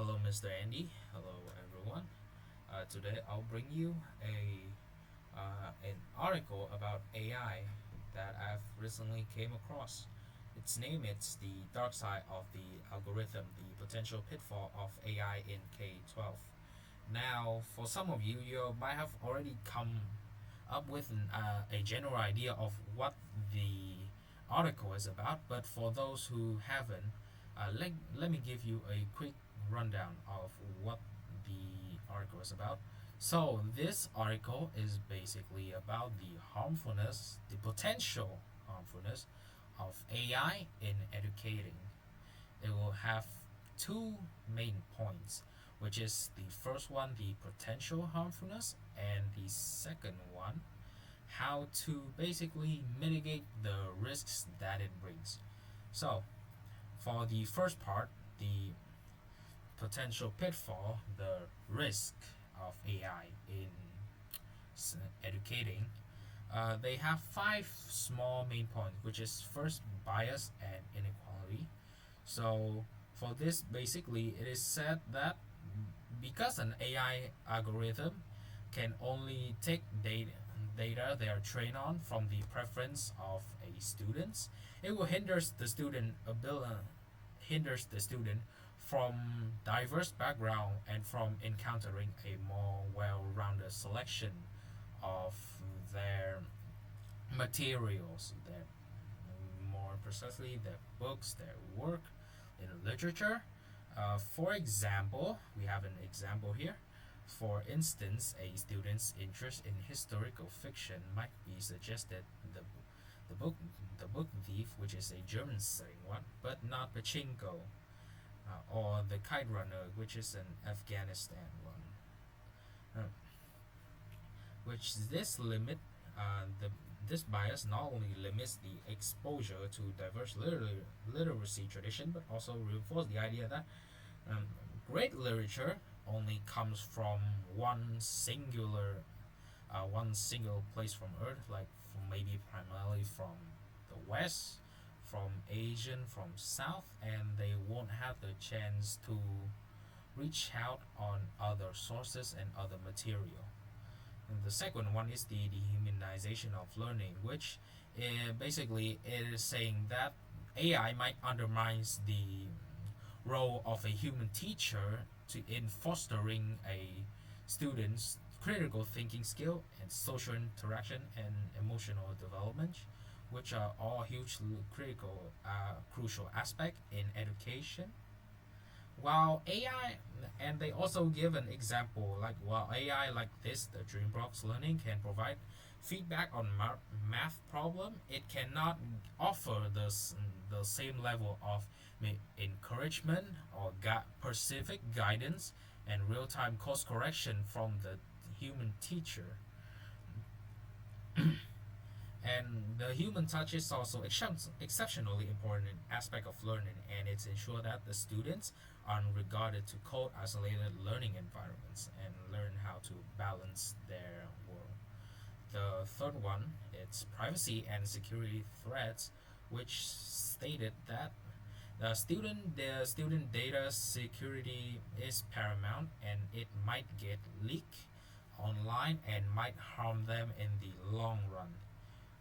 Hello, Mr. Andy. Hello, everyone. Today I'll bring you an article about AI that I've recently came across. Its name is The Dark Side of the Algorithm, the Potential Pitfall of AI in K-12. Now, for some of you, you might have already come up with a general idea of what the article is about, but for those who haven't, let me give you a quick rundown of what the article is about. So, this article is basically about the harmfulness, the potential harmfulness of AI in educating. It will have two main points, which is the first one, the potential harmfulness, and the second one, how to basically mitigate the risks that it brings. So, for the first part, the potential pitfall, the risk of AI in educating, they have five small main points, which is first, bias and inequality. So, for this, basically, it is said that because an AI algorithm can only take data they are trained on from the preference of a student, it will hinders the student from diverse background and from encountering a more well-rounded selection of their materials, their more precisely their books, their work in literature. For example, we have an example here. For instance, a student's interest in historical fiction might be suggested the book the book Thief, which is a German setting one, but not Pachinko, or The Kite Runner, which is an Afghanistan one. Which this limit the this bias not only limits the exposure to diverse literacy tradition, but also reinforces the idea that um, great literature only comes from one single place from Earth, like from maybe primarily from the West, from Asian, from South, and they won't have the chance to reach out on other sources and other material. And the second one is the dehumanization of learning, which basically it is saying that AI might undermine the role of a human teacher in fostering a student's critical thinking skill and social interaction and emotional development, which are all hugely crucial aspect in education. While AI, and they also give an example, like while AI like this, the Dreambox learning can provide feedback on math problem, it cannot offer the same level of encouragement or specific guidance and real-time course correction from the human teacher. And the human touch is also exceptionally important aspect of learning, and it's ensure that the students are regarded to code isolated learning environments and learn how to balance their world. The third one, it's privacy and security threats, which stated that the student data security is paramount, and it might get leaked online and might harm them in the long run.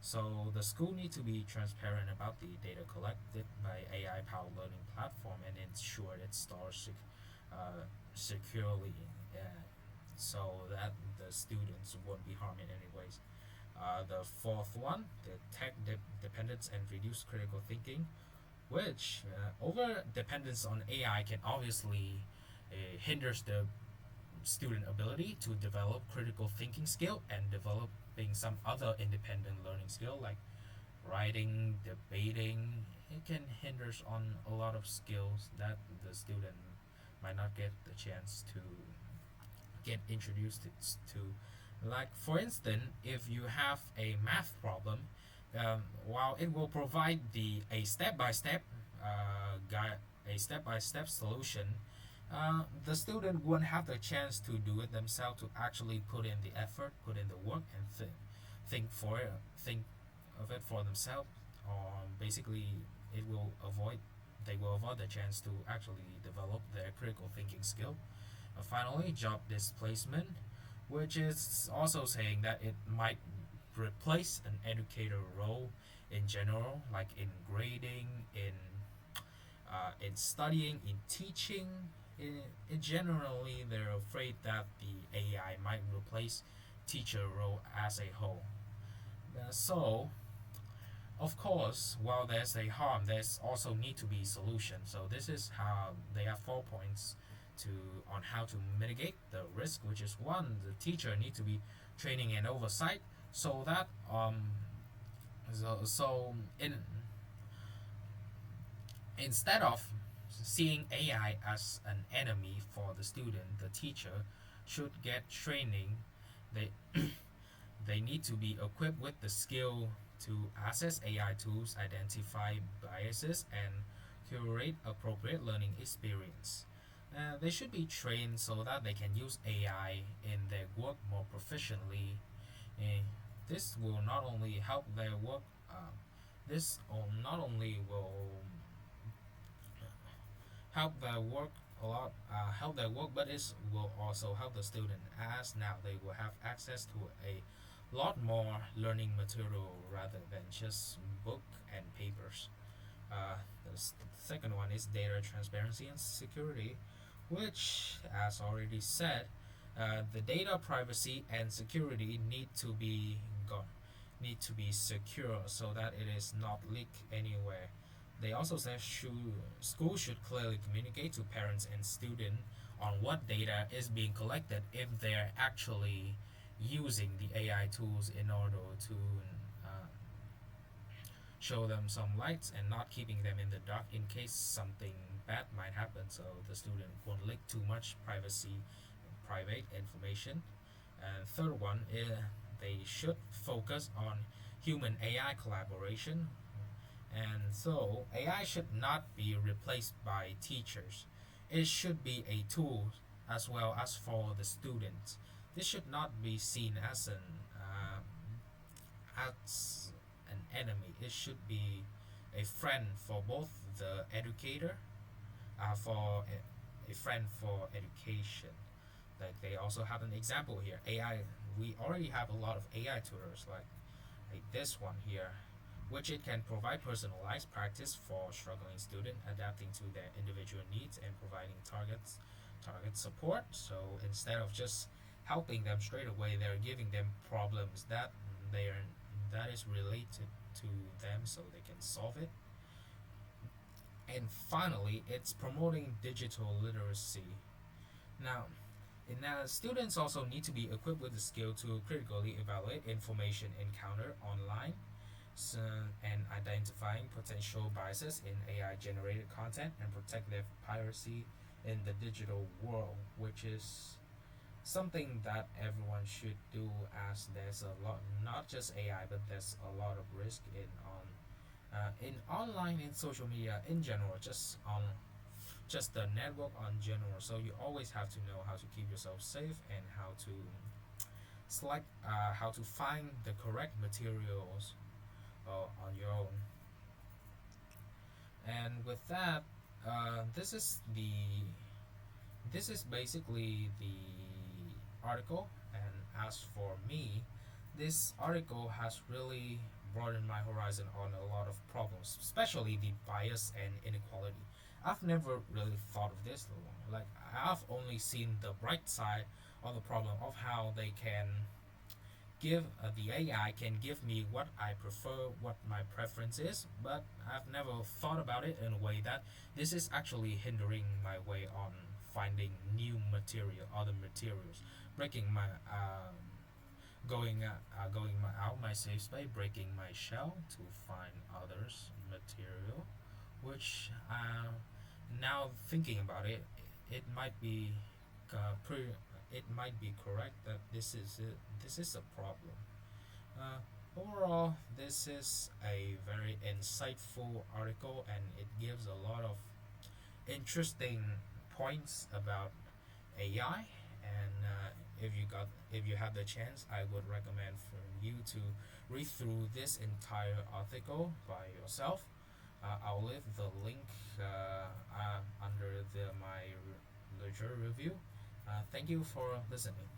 So the school need to be transparent about the data collected by AI-powered learning platform and ensure it stores securely, so that the students won't be harmed in any ways. The fourth one, the dependence and reduced critical thinking, which over dependence on AI can obviously hinders the student ability to develop critical thinking skill and developing some other independent learning skill like writing, debating. It can hinders on a lot of skills that the student might not get the chance to get introduced to. Like for instance, if you have a math problem, while it will provide the a step-by-step guide, a step-by-step solution, the student won't have the chance to do it themselves, to actually put in the effort, put in the work, and think of it for themselves. Or basically, it will avoid they will avoid the chance to actually develop their critical thinking skill. Finally, job displacement, which is also saying that it might replace an educator role in general, like in grading, in studying, in teaching. In generally, they're afraid that the AI might replace teacher role as a whole. So, of course, while there's a harm, there's also need to be solution. So this is how they have 4 points to on how to mitigate the risk, which is one, the teacher need to be training and oversight so that so in instead of seeing AI as an enemy for the student, the teacher should get training. They they need to be equipped with the skill to access AI tools, identify biases, and curate appropriate learning experience. They should be trained so that they can use AI in their work more proficiently. Uh, this will not only help their work. This not only will help their work a lot, help their work, but it will also help the student as now they will have access to a lot more learning material rather than just book and papers. The second one is data transparency and security, which, as already said, the data privacy and security need to be secure so that it is not leaked anywhere. They also said schools should clearly communicate to parents and students on what data is being collected if they're actually using the AI tools in order to uh, show them some lights and not keeping them in the dark in case something bad might happen, so the student won't leak too much private information. And third one is they should focus on human AI collaboration. And so AI should not be replaced by teachers. It should be a tool as well as for the students. This should not be seen as an enemy. It should be a friend for both the educator, for a friend for education. Like they also have an example here. AI. We already have a lot of AI tutors like this one here, which it can provide personalized practice for struggling students, adapting to their individual needs and providing target support. So instead of just helping them straight away, they're giving them problems they are that is related to them so they can solve it. And finally, it's promoting digital literacy. Now, students also need to be equipped with the skill to critically evaluate information encountered online, so, and identifying potential biases in AI generated content and protect their piracy in the digital world, which is something that everyone should do as there's a lot, not just AI, but there's a lot of risk in online and social media in general, just the network on general. So you always have to know how to keep yourself safe and how to select, how to find the correct materials on your own. And with that, this is basically the article. And as for me, this article has really broadened my horizon on a lot of problems, especially the bias and inequality. I've never really thought of this. Like I've only seen the bright side of the problem of how they can give the AI can give me what I prefer, what my preference is, but I've never thought about it in a way that this is actually hindering my way on finding new material, other materials, breaking my out my safe space, breaking my shell to find others material, which now thinking about it, it might be pretty. It might be correct that this is a problem. Uh, Overall, this is a very insightful article, and it gives a lot of interesting points about AI. And if you have the chance, I would recommend for you to read through this entire article by yourself. I'll leave the link under my leisure review. Thank you for listening.